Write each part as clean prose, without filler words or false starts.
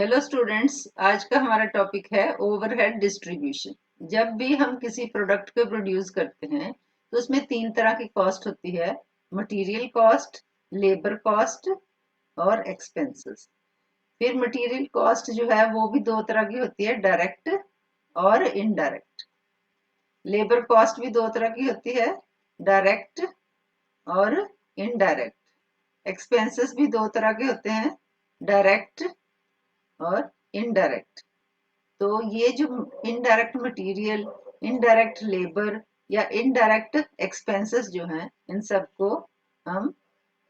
Hello students, आज का हमारा टॉपिक है ओवरहेड डिस्ट्रीब्यूशन। जब भी हम किसी प्रोडक्ट को प्रोड्यूस करते हैं तो उसमें तीन तरह की कॉस्ट होती है। मटेरियल कॉस्ट, लेबर कॉस्ट और एक्सपेंसेस। फिर मटेरियल कॉस्ट जो है वो भी दो तरह की होती है, डायरेक्ट और इनडायरेक्ट। लेबर कॉस्ट भी दो तरह की होती है, डायरेक्ट और इनडायरेक्ट। एक्सपेंसेस भी दो तरह के होते हैं, डायरेक्ट और इनडायरेक्ट। तो ये जो इनडायरेक्ट मटेरियल, इनडायरेक्ट लेबर या इनडायरेक्ट एक्सपेंसेस जो हैं, इन सबको हम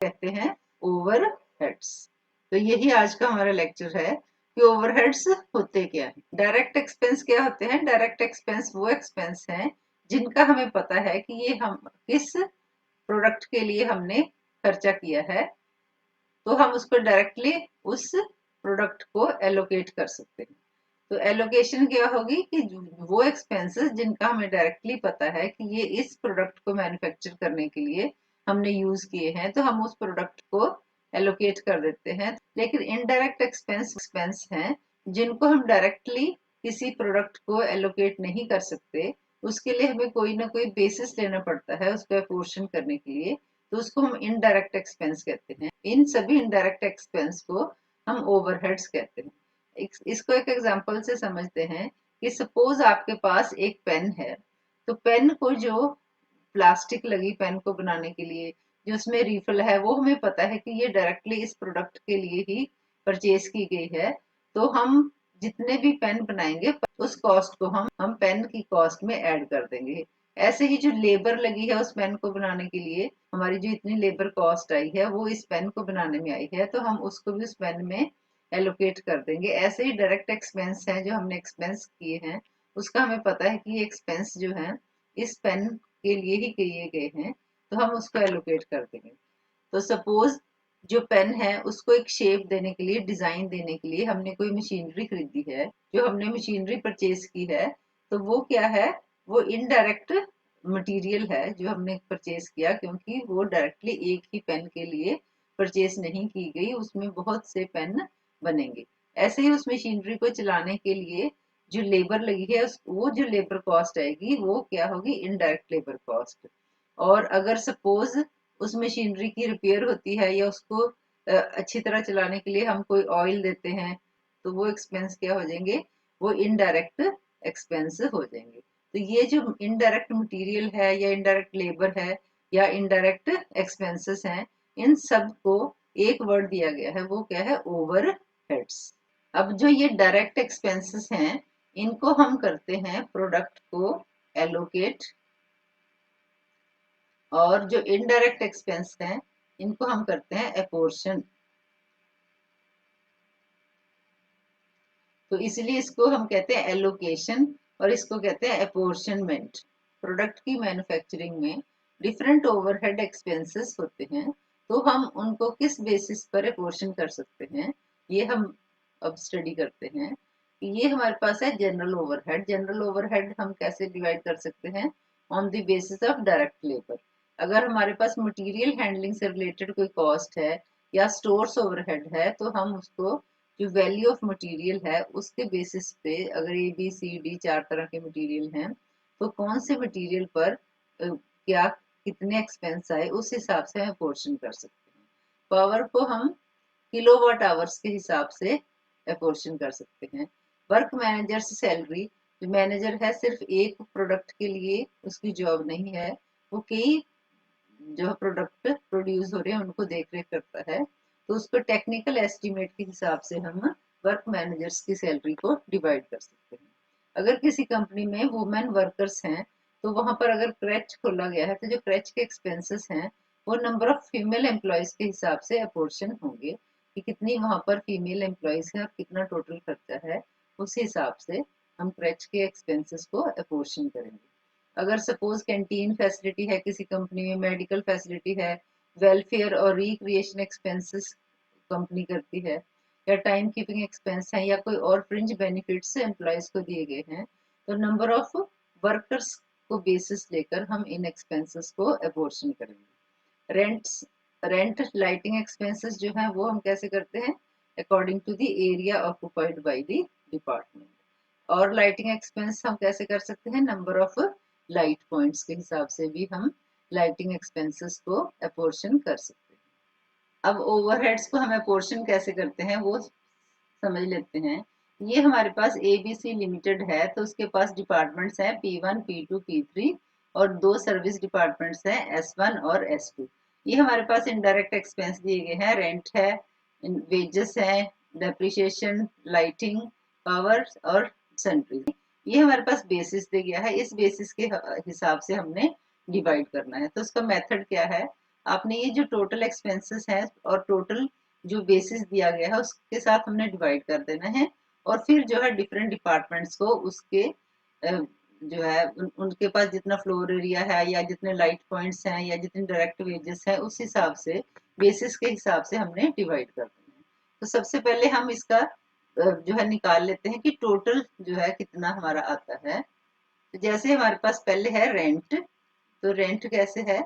कहते हैं ओवरहेड्स। तो यही आज का हमारा लेक्चर है कि ओवरहेड्स होते क्या हैं। डायरेक्ट एक्सपेंस क्या होते हैं? डायरेक्ट एक्सपेंस वो एक्सपेंस हैं जिनका हमें पता है कि ये हम किस प्रोडक्ट के लिए हमने खर्चा किया है, तो हम उसको डायरेक्टली उस प्रोडक्ट को एलोकेट कर सकते हैं। तो एलोकेशन क्या होगी कि वो एक्सपेंसेस जिनका हमें डायरेक्टली पता है कि ये इस प्रोडक्ट को मैन्युफैक्चर करने के लिए हमने यूज किए हैं, तो हम उस प्रोडक्ट को एलोकेट कर देते हैं। लेकिन इनडायरेक्ट एक्सपेंस हैं जिनको हम डायरेक्टली किसी प्रोडक्ट को एलोकेट नहीं कर सकते। उसके लिए हमें कोई ना कोई बेसिस लेना पड़ता है उसको अपोर्शन करने के लिए, तो उसको हम इनडायरेक्ट एक्सपेंस कहते हैं। इन सभी इनडायरेक्ट एक्सपेंस को हम ओवरहेड्स कहते हैं। इसको एक एग्जांपल से समझते हैं कि सपोज आपके पास एक पेन है, तो पेन को जो प्लास्टिक लगी पेन को बनाने के लिए, जो उसमें रिफिल है, वो हमें पता है कि ये डायरेक्टली इस प्रोडक्ट के लिए ही परचेज की गई है। तो हम जितने भी पेन बनाएंगे उस कॉस्ट को हम पेन की कॉस्ट में ऐड कर देंगे। ऐसे ही जो लेबर लगी है उस पेन को बनाने के लिए, हमारी जो इतनी लेबर कॉस्ट आई है वो इस पेन को बनाने में आई है, तो हम उसको भी उस पेन में एलोकेट कर देंगे। ऐसे ही डायरेक्ट एक्सपेंस हैं जो हमने एक्सपेंस किए हैं, उसका हमें पता है कि ये एक्सपेंस जो है इस पेन के लिए ही किए गए हैं, तो हम उसको एलोकेट कर देंगे। तो सपोज जो पेन है उसको एक शेप देने के लिए, डिजाइन देने के लिए हमने कोई मशीनरी खरीदी है। जो हमने मशीनरी परचेज की है, तो वो क्या है? वो इनडायरेक्ट मटेरियल है जो हमने परचेज किया, क्योंकि वो डायरेक्टली एक ही पेन के लिए परचेज नहीं की गई, उसमें बहुत से पेन बनेंगे। ऐसे ही उस मशीनरी को चलाने के लिए जो लेबर लगी है वो जो लेबर कॉस्ट आएगी वो क्या होगी? Indirect labour cost. और अगर सपोज उस मशीनरी की रिपेयर होती है या उसको अच्छी तरह चलाने के लिए हम कोई ऑयल देते हैं, तो वो एक्सपेंस क्या हो जाएंगे? वो इनडायरेक्ट एक्सपेंस हो जाएंगे। तो ये जो इनडायरेक्ट मटेरियल है या इनडायरेक्ट लेबर है या इनडायरेक्ट एक्सपेंसेस हैं, इन सब को एक वर्ड दिया गया है, वो क्या है? ओवरहेड्स। अब जो ये डायरेक्ट एक्सपेंसेस हैं, इनको हम करते हैं प्रोडक्ट को एलोकेट, और जो इनडायरेक्ट एक्सपेंस हैं इनको हम करते हैं अपोर्शन। तो इसलिए इसको हम कहते हैं एलोकेशन और इसको कहते हैं अपोर्शनमेंट। प्रोडक्ट की मैन्युफैक्चरिंग में डिफरेंट ओवरहेड एक्सपेंसेस होते हैं, तो हम उनको किस बेसिस पर अपोर्शन कर सकते हैं, ये हम अब स्टडी करते हैं। ये हमारे पास है जनरल ओवरहेड। जनरल ओवरहेड हम कैसे डिवाइड कर सकते हैं? On the basis of direct labour. अगर हमारे पास मटेरियल हैंडलिंग से रिलेटेड कोई कॉस्ट है या स्टोर्स ओवरहेड है, तो हम उसको जो वैल्यू ऑफ मटेरियल है उसके बेसिस पे, अगर ए बी सी डी चार तरह के मटेरियल हैं, तो कौन से मटेरियल पर क्या कितने एक्सपेंस आए उस हिसाब से हम अपोर्शन कर सकते हैं। पावर को हम किलोवाट आवर्स के हिसाब से अपोर्शन कर सकते हैं। वर्क मैनेजर से सैलरी, जो मैनेजर है सिर्फ एक प्रोडक्ट के लिए उसकी जॉब नहीं है, वो कई जो प्रोडक्ट प्रोड्यूस हो रहे हैं उनको देख रेख करता है, तो उसको टेक्निकल एस्टिमेट के हिसाब से हम वर्क मैनेजर्स की सैलरी को डिवाइड कर सकते हैं। अगर किसी कंपनी में वुमेन वर्कर्स हैं, तो वहां पर अगर क्रैच खोला गया है, तो जो क्रैच के एक्सपेंसेस हैं वो नंबर ऑफ फीमेल एम्प्लॉयज के हिसाब से अपोर्शन होंगे कि कितनी वहां पर फीमेल एम्प्लॉयज है और कितना टोटल खर्चा है, उस हिसाब से हम क्रैच के एक्सपेंसेस को अपोर्शन करेंगे। अगर सपोज कैंटीन फैसिलिटी है किसी कंपनी में, मेडिकल फैसिलिटी है, वेलफेयर और रिक्रिएशन एक्सपेंसेस कंपनी करती है, या टाइम कीपिंग एक्सपेंस है या कोई और फ्रिंज बेनिफिट्स एम्प्लॉयज को दिए गए हैं, तो नंबर ऑफ वर्कर्स को बेसिस लेकर हम इन एक्सपेंसेस को अपोर्शन करेंगे। रेंट्स रेंट लाइटिंग एक्सपेंसेस जो है वो हम कैसे करते हैं? According to the area occupied by the department. और लाइटिंग एक्सपेंस हम कैसे कर सकते हैं, नंबर ऑफ लाइट पॉइंट्स के हिसाब से भी हम लाइटिंग एक्सपेंसेस को अपोर्शन कर सकते हैं। अब ओवरहेड्स को हम अपोर्शन कैसे करते हैं वो समझ लेते हैं। ये हमारे पास ABC लिमिटेड है, तो उसके पास डिपार्टमेंट्स हैं P1, P2, P3 और दो सर्विस डिपार्टमेंट्स हैं S1 और S2। ये हमारे पास इनडायरेक्ट एक्सपेंस दिए गए हैं, रेंट है, वेजेस है, डेप्रिसिएशन, लाइटिंग, पावर और सन्ट्री। ये हमारे पास बेसिस दे गया है, इस बेसिस के हिसाब से हमने डिवाइड करना है। तो उसका मेथड क्या है, आपने ये जो टोटल एक्सपेंसेस है और टोटल जो बेसिस दिया गया है उसके साथ हमने डिवाइड कर देना है, और फिर जो है डिफरेंट डिपार्टमेंट्स को उसके जो है उनके पास जितना फ्लोर एरिया है या जितने लाइट पॉइंट्स हैं या जितने डायरेक्ट वेजेस हैं उस हिसाब से बेसिस के हिसाब से हमने डिवाइड कर देना है। तो सबसे पहले हम इसका जो है निकाल लेते हैं कि टोटल जो है कितना हमारा आता है। तो जैसे हमारे पास पहले है रेंट, तो रेंट कैसे है,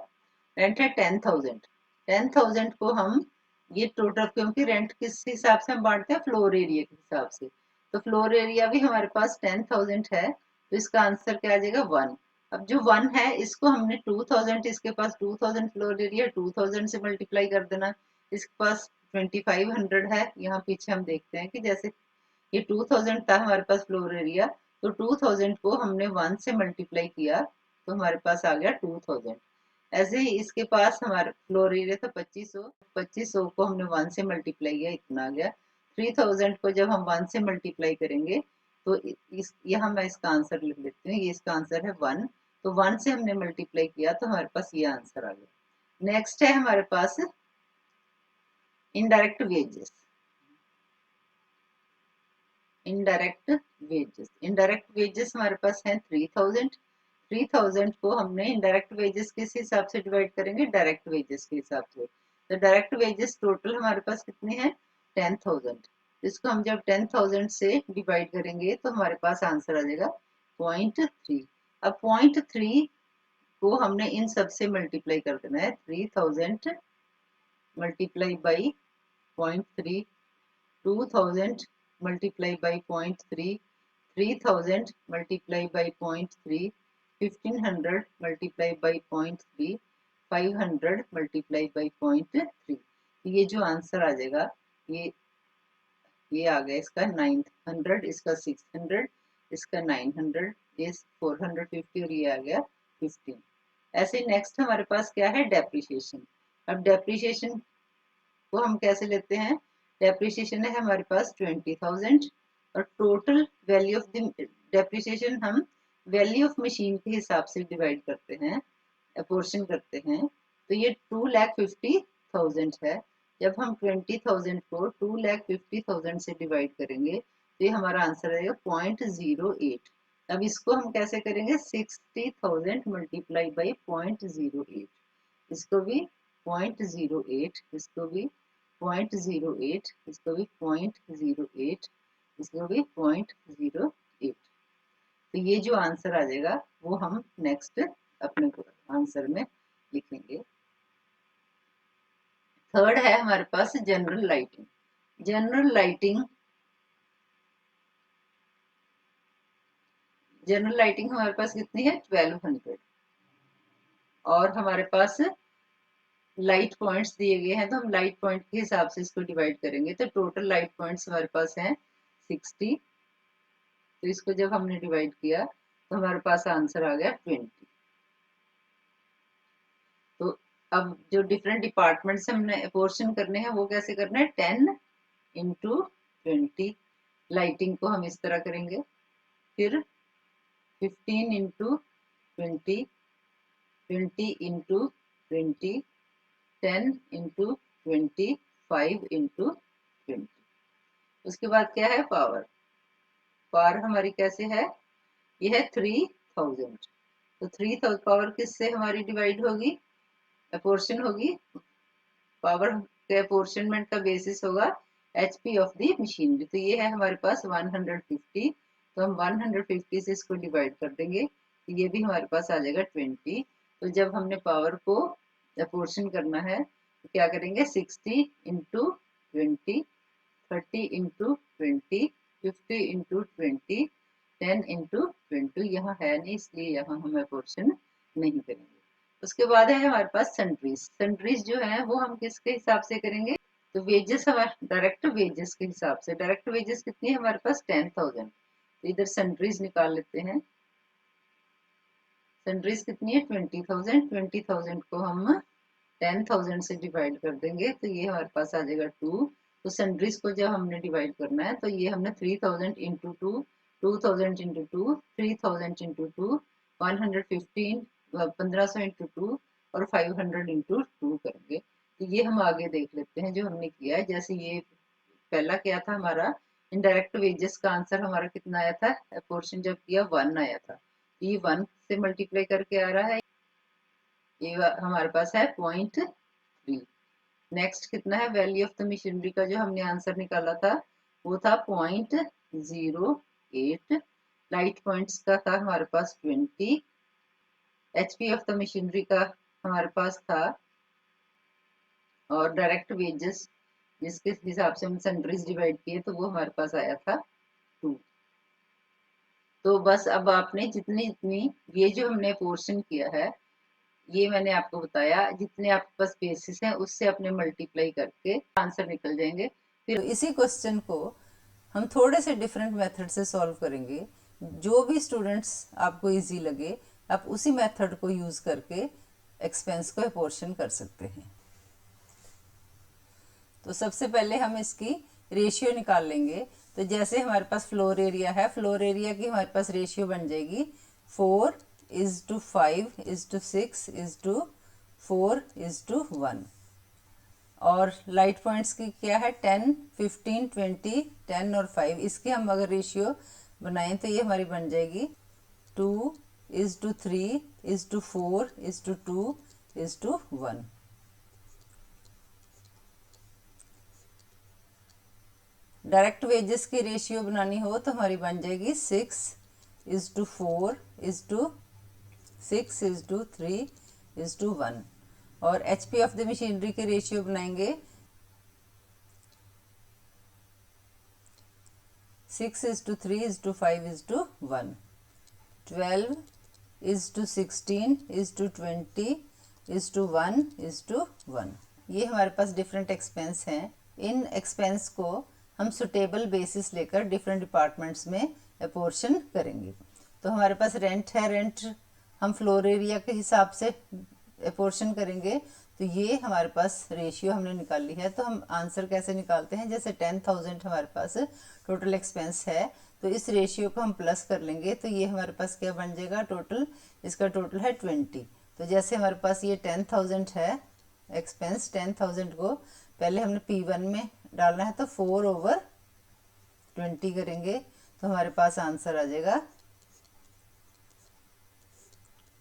रेंट है 10,000। 10,000 को हम ये टोटल, क्योंकि रेंट किस हिसाब से हम बांटते हैं, फ्लोर एरिया के हिसाब से, तो फ्लोर एरिया भी हमारे पास 10,000 है, तो इसका आंसर क्या आ जाएगा 1। अब जो 1 है इसको हमने 2,000, इसके पास 2,000 फ्लोर एरिया, 2,000 से मल्टीप्लाई कर देना। इसके पास 2,500 है, यहाँ पीछे हम देखते हैं कि जैसे ये 2,000 था हमारे पास फ्लोर एरिया, तो 2,000 को हमने 1 से मल्टीप्लाई किया तो हमारे पास आ गया 2,000। ऐसे ही इसके पास हमारा फ्लोर एरिया था 2500, 2500 को हमने 1 से मल्टीप्लाई किया, इतना आ गया। 3,000 को जब हम 1 से मल्टीप्लाई करेंगे तो इस यहाँ मैं इसका आंसर लिख देती हूँ, ये इसका आंसर है 1। तो 1 से हमने मल्टीप्लाई किया तो हमारे पास ये आंसर आ गया। नेक्स्ट है हमारे पास इनडायरेक्ट वेजेस। इनडायरेक्ट वेजेस हमारे पास है 3,000। 3,000 को हमने इनडायरेक्ट वेजेस किस हिसाब से डिवाइड करेंगे, डायरेक्ट वेजेस के हिसाब से। तो डायरेक्ट वेजेस टोटल हमारे पास कितने हैं, 10,000। इसको हम जब 10,000 से डिवाइड करेंगे तो हमारे पास आंसर आ जाएगा 0.3। अब 0.3 को हमने इन सब से मल्टीप्लाई कर देना है, 3,000 multiply by 0.3, 2,000 multiply by 0.3, 3,000 multiply by 0.3, 1,500 multiply by 0.3, 500 multiply by 0.3। ये जो आंसर आ जाएगा ये आ गया इसका 900, इसका 600, इसका 900, ये 450 और ये आ गया 15। ऐसे नेक्स्ट हमारे पास क्या है, डेप्रिसिएशन। अब डेप्रिसिएशन को हम कैसे लेते हैं, डेप्रिसिएशन है हमारे पास 20,000 और total value of the depreciation हम वैल्यू ऑफ मशीन के हिसाब से डिवाइड करते हैं, अपोर्शन करते हैं। तो ये 2,50,000 है। जब हम 20,000 को 2,50,000 से डिवाइड करेंगे तो ये हमारा आंसर आएगा 0.08। अब इसको हम कैसे करेंगे, 60,000 मल्टीप्लाई बाई 0.08, इसको भी 0.08, इसको भी 0.08, इसको भी 0.08, इसको भी 0.08। तो ये जो आंसर आ जाएगा वो हम नेक्स्ट अपने आंसर में लिखेंगे। थर्ड है हमारे पास general lighting. General lighting, general lighting हमारे पास कितनी है, 1200। और हमारे पास लाइट पॉइंट्स दिए गए हैं, तो हम लाइट पॉइंट के हिसाब से इसको डिवाइड करेंगे। तो टोटल लाइट पॉइंट्स हमारे पास हैं 60। तो इसको जब हमने डिवाइड किया तो हमारे पास आंसर आ गया 20। तो अब जो डिफरेंट डिपार्टमेंट से हमने अपोर्शन करने हैं वो कैसे करना है, 10 इंटू 20। लाइटिंग को हम इस तरह करेंगे, फिर 15 इंटू 20, 20 इंटू 20, 10 इंटू 20, 5 इंटू 20। उसके बाद क्या है, पावर। पावर हमारी कैसे है, ये है 3,000। तो 3,000 पावर किससे हमारी डिवाइड होगी, अपोर्शन होगी। पावर के अपोर्शनमेंट का बेसिस होगा HP ऑफ द मशीनरी। तो ये है हमारे पास 150। तो हम 150 से इसको डिवाइड कर देंगे तो ये भी हमारे पास आ जाएगा 20। तो जब हमने पावर को अपोर्शन करना है तो क्या करेंगे, 60 इंटू 20, 30 इंटू 20, 50 इंटू 20, 10 इंटू 20, यहाँ है नहीं इसलिए यहाँ हम अपोर्शन नहीं करेंगे। उसके बाद है हमारे पास सन्ड्रीज। सन्ड्रीज जो है वो हम किसके हिसाब से करेंगे, तो वेजेस हमारे डायरेक्ट वेजेस के हिसाब से। डायरेक्ट वेजेस कितनी है हमारे पास 10,000, तो इधर सन्ड्रीज निकाल लेते हैं। सन्ड्रीज कितनी है 20,000, 20,000 को हम 10,000 से डिवाइड कर देंगे तो ये हमारे पास आ जाएगा 2। तो सन्ड्रीज को जब हमने डिवाइड करना है तो ये हमने 3,000 इंटू 2, 2,000 इंटू 2, 3,000 इंटू 2, 115, 1500 इंटू 2 और 500 इंटू 2 करेंगे। तो ये हम आगे देख लेते हैं जो हमने किया है। जैसे ये पहला क्या था हमारा, इनडायरेक्ट वेजेस का आंसर हमारा कितना आया था, पोर्शन जब किया 1 आया था, ये 1 से मल्टीप्लाई करके आ रहा है, ये हमारे पास है 0.3। नेक्स्ट कितना है, वैल्यू ऑफ द मशीनरी का जो हमने आंसर निकाला था वो था 0.08। लाइट पॉइंट्स का था हमारे पास 20। एचपी ऑफ द मशीनरी का हमारे पास था, और डायरेक्ट वेजेस जिसके हिसाब से हम सन्ड्रीज डिवाइड किए तो वो हमारे पास आया था 2। तो बस अब आपने जितनी जितनी ये जो हमने पोर्शन किया है ये मैंने आपको बताया, जितने आपके पास बेसिस हैं उससे अपने मल्टीप्लाई करके आंसर निकल जाएंगे। फिर इसी क्वेश्चन को हम थोड़े से डिफरेंट मेथड से सॉल्व करेंगे। जो भी स्टूडेंट्स आपको इजी लगे आप उसी मेथड को यूज करके एक्सपेंस को अपोर्शन कर सकते हैं। तो सबसे पहले हम इसकी रेशियो निकाल लेंगे। तो जैसे हमारे पास फ्लोर एरिया है, फ्लोर एरिया की हमारे पास रेशियो बन जाएगी 4:5:6:4:1। और लाइट पॉइंट्स की क्या है 10, 15, 20, 10 और 5। इसकी हम अगर रेशियो बनाएं तो ये हमारी बन जाएगी 2:3:4:2:1। डायरेक्ट वेजेस की रेशियो बनानी हो तो हमारी बन जाएगी 6:4:6:3:1। और एचपी ऑफ द मशीनरी की रेशियो बनाएंगे 6:3:5:1। 12:16:20:1:1। ये हमारे पास डिफरेंट एक्सपेंस हैं। इन एक्सपेंस को हम सुटेबल बेसिस लेकर डिफरेंट डिपार्टमेंट्स में अपोर्शन करेंगे। तो हमारे पास रेंट है, रेंट हम फ्लोर एरिया के हिसाब से अपोर्शन करेंगे। तो ये हमारे पास रेशियो हमने निकाल ली है। तो हम आंसर कैसे निकालते हैं, जैसे 10,000 हमारे पास टोटल एक्सपेंस है तो इस रेशियो को हम प्लस कर लेंगे तो ये हमारे पास क्या बन जाएगा, टोटल इसका टोटल है 20। तो जैसे हमारे पास ये 10,000 है एक्सपेंस, 10,000 को पहले हमने P1 में डालना है तो 4/20 करेंगे तो हमारे पास आंसर आ जाएगा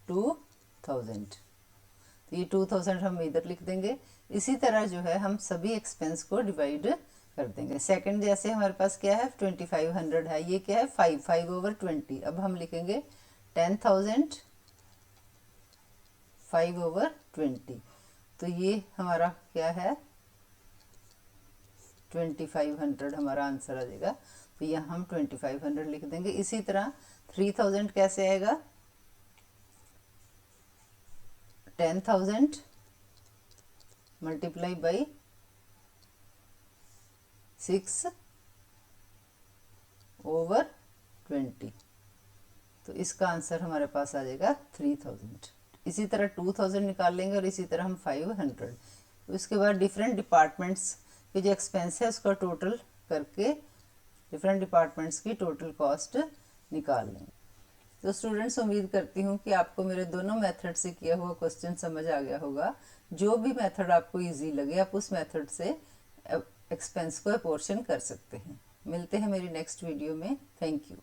2,000। तो ये 2,000 हम इधर लिख देंगे। इसी तरह जो है हम सभी एक्सपेंस को डिवाइड कर देंगे। सेकंड जैसे हमारे पास क्या है 2,500 है, ये क्या है 5/20। अब हम लिखेंगे 10,000 5/20। तो ये हमारा क्या है 2,500 हमारा आंसर आ जाएगा। तो यहाँ हम 2,500 लिख देंगे। इसी तरह 3,000 कैसे आएगा, 10,000 मल्टीप्लाई बाई 6/20। तो इसका आंसर हमारे पास आ जाएगा 3,000। इसी तरह 2,000 निकाल लेंगे और इसी तरह हम 500। तो इसके बाद डिफरेंट डिपार्टमेंट्स के जो एक्सपेंस है उसका टोटल करके डिफरेंट डिपार्टमेंट्स की टोटल कॉस्ट निकाल लेंगे। तो स्टूडेंट्स उम्मीद करती हूँ कि आपको मेरे दोनों मेथड से किया हुआ क्वेश्चन समझ आ गया होगा। जो भी मेथड आपको इजी लगे आप उस मेथड से एक्सपेंस को अपोर्शन कर सकते हैं। मिलते हैं मेरी नेक्स्ट वीडियो में। Thank you.